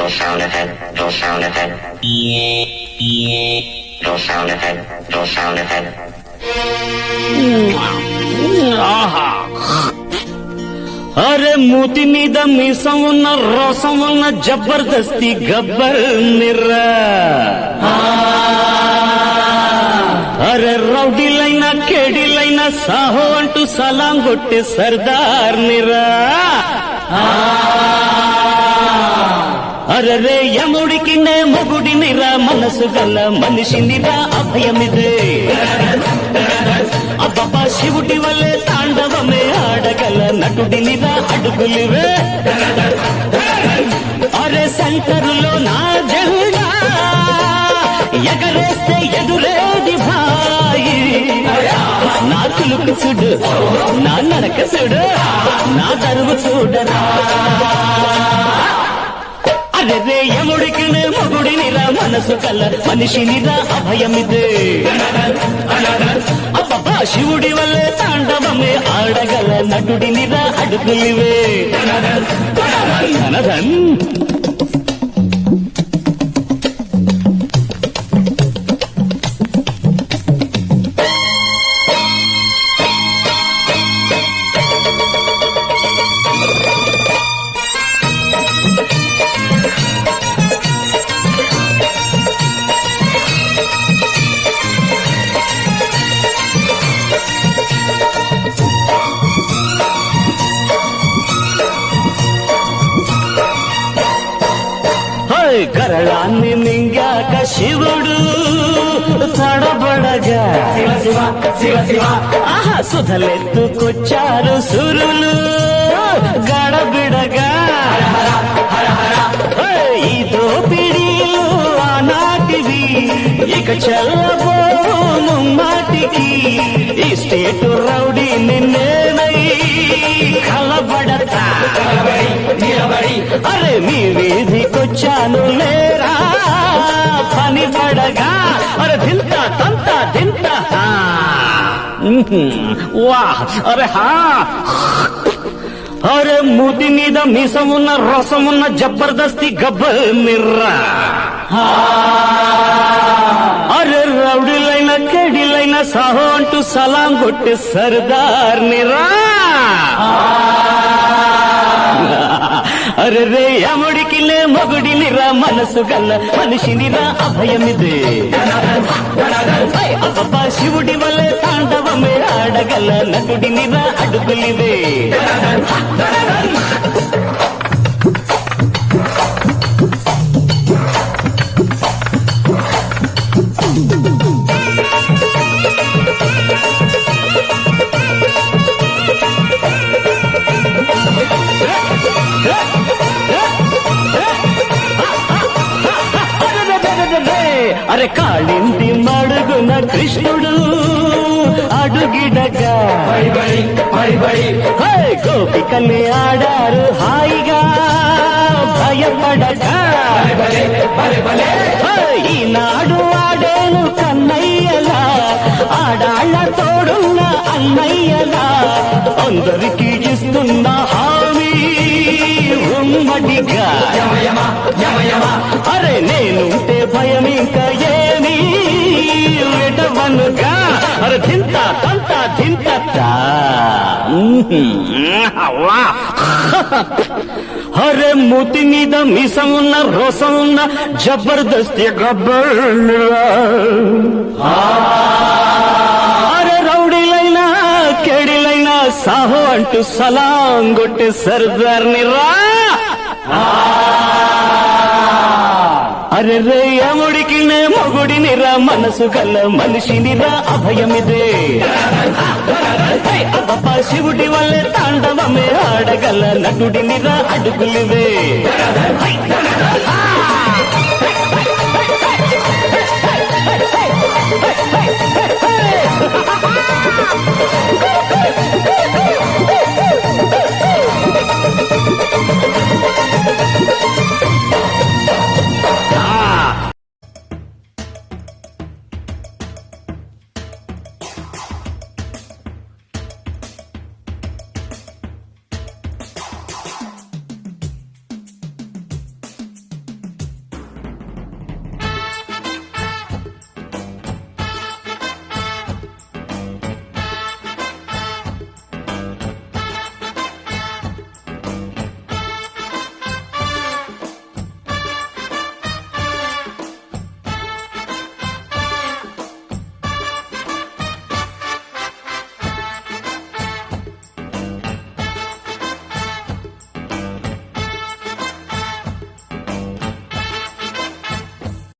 Go sound effect, go sound effect. Go sound effect, go sound effect. అరే మూతి మీద మీసం ఉన్న రసం ఉన్న జబర్దస్తి గబ్బర్ నిర్రా. అరే రౌడీలైనా కేడీలైనా సాహో అంటూ సలాం కొట్టే సర్దార్ నిరా. అరే యముడికి నే మొగుడినిరా, మనసు గల మనిషినిరా, అభయమిదే. అబ్బబ్బా శివుడి వల్లే తాండవమే ఆడగల నటుడినిరా, అడుగులివే. అరే శంకరులో నా జెండా ఎగరేస్తే ఎదురేది భాయి. నా తులుకు చూడు, నా నడక చూడు, నా దరువు చూడరా. అరే యముడికి నే మొగుడినిరా, మనసు కల మనిషినిరా, అభయమిదే. అబ్బబ్బా శివుడి వల్లే తాండవమే ఆడగల నటుడినిరా, అడుగులివే. ధనధన్ గరళాన్ని మింగాక శివుడు తడబడగా, ఆహా సుధలెత్తుకొచ్చారు సురులు గడబిడగా. ఈ దోపిడీలు ఆనాటివి ఇక చల్లబోను మాటికి. ఈ స్టేటు రౌడీ నిన్నేనై కలబడతా. అరే మీ వీధికొచ్చాను లేరా పని పడగా. అరే దింత తంత దింత వాహ్. అరే హా. అరే మూతి మీద మీసం ఉన్న రసం ఉన్న జబర్దస్తి గబ్బర్ నిర్రా. అరే రౌడీలైనా కేడీలైనా సాహో అంటూ సలాం కొట్టే సర్దార్ నిరా. అరే రే యముడికి లే మొగుడినిరా, మనసు గల్ల మనిషినిరా, అభయమిదే. అబ్బబ్బా శివుడి వల్లే తాండవమే ఆడగల నటుడినిరా, అడుగులివే. అరే కాళింటి మడుగున కృష్ణుడు అడుగిడగా, గోపికల్ని ఆడారు హాయిగా భయపడగా. ఈనాడు ఆడేను కన్నయ్యలా, ఆడాళ్ళ తోడున్న అన్నయ్యలా, అందరికీ ఇస్తున్న హామీ ఉమ్మడిగా. అరే నేనుంటే భయం ఇంకా ఏమీ విడవనుగా. అరే ధింత తంత ధింత. అరే మూతి మీద మీసం ఉన్న రోసం ఉన్న జబర్దస్తి గబ్బర్. అరే రౌడీలైనా కేడీలైనా సాహో అంటూ సలాం కొట్టే సర్దార్ నిరా. అరే రే యముడికి నే మొగుడినిరా, మనసు గల మనిషినిరా, అభయమిదే. అబ్బబ్బా శివుడి వల్లే తాండవమే ఆడగల నటుడినిరా, అడుగులివే.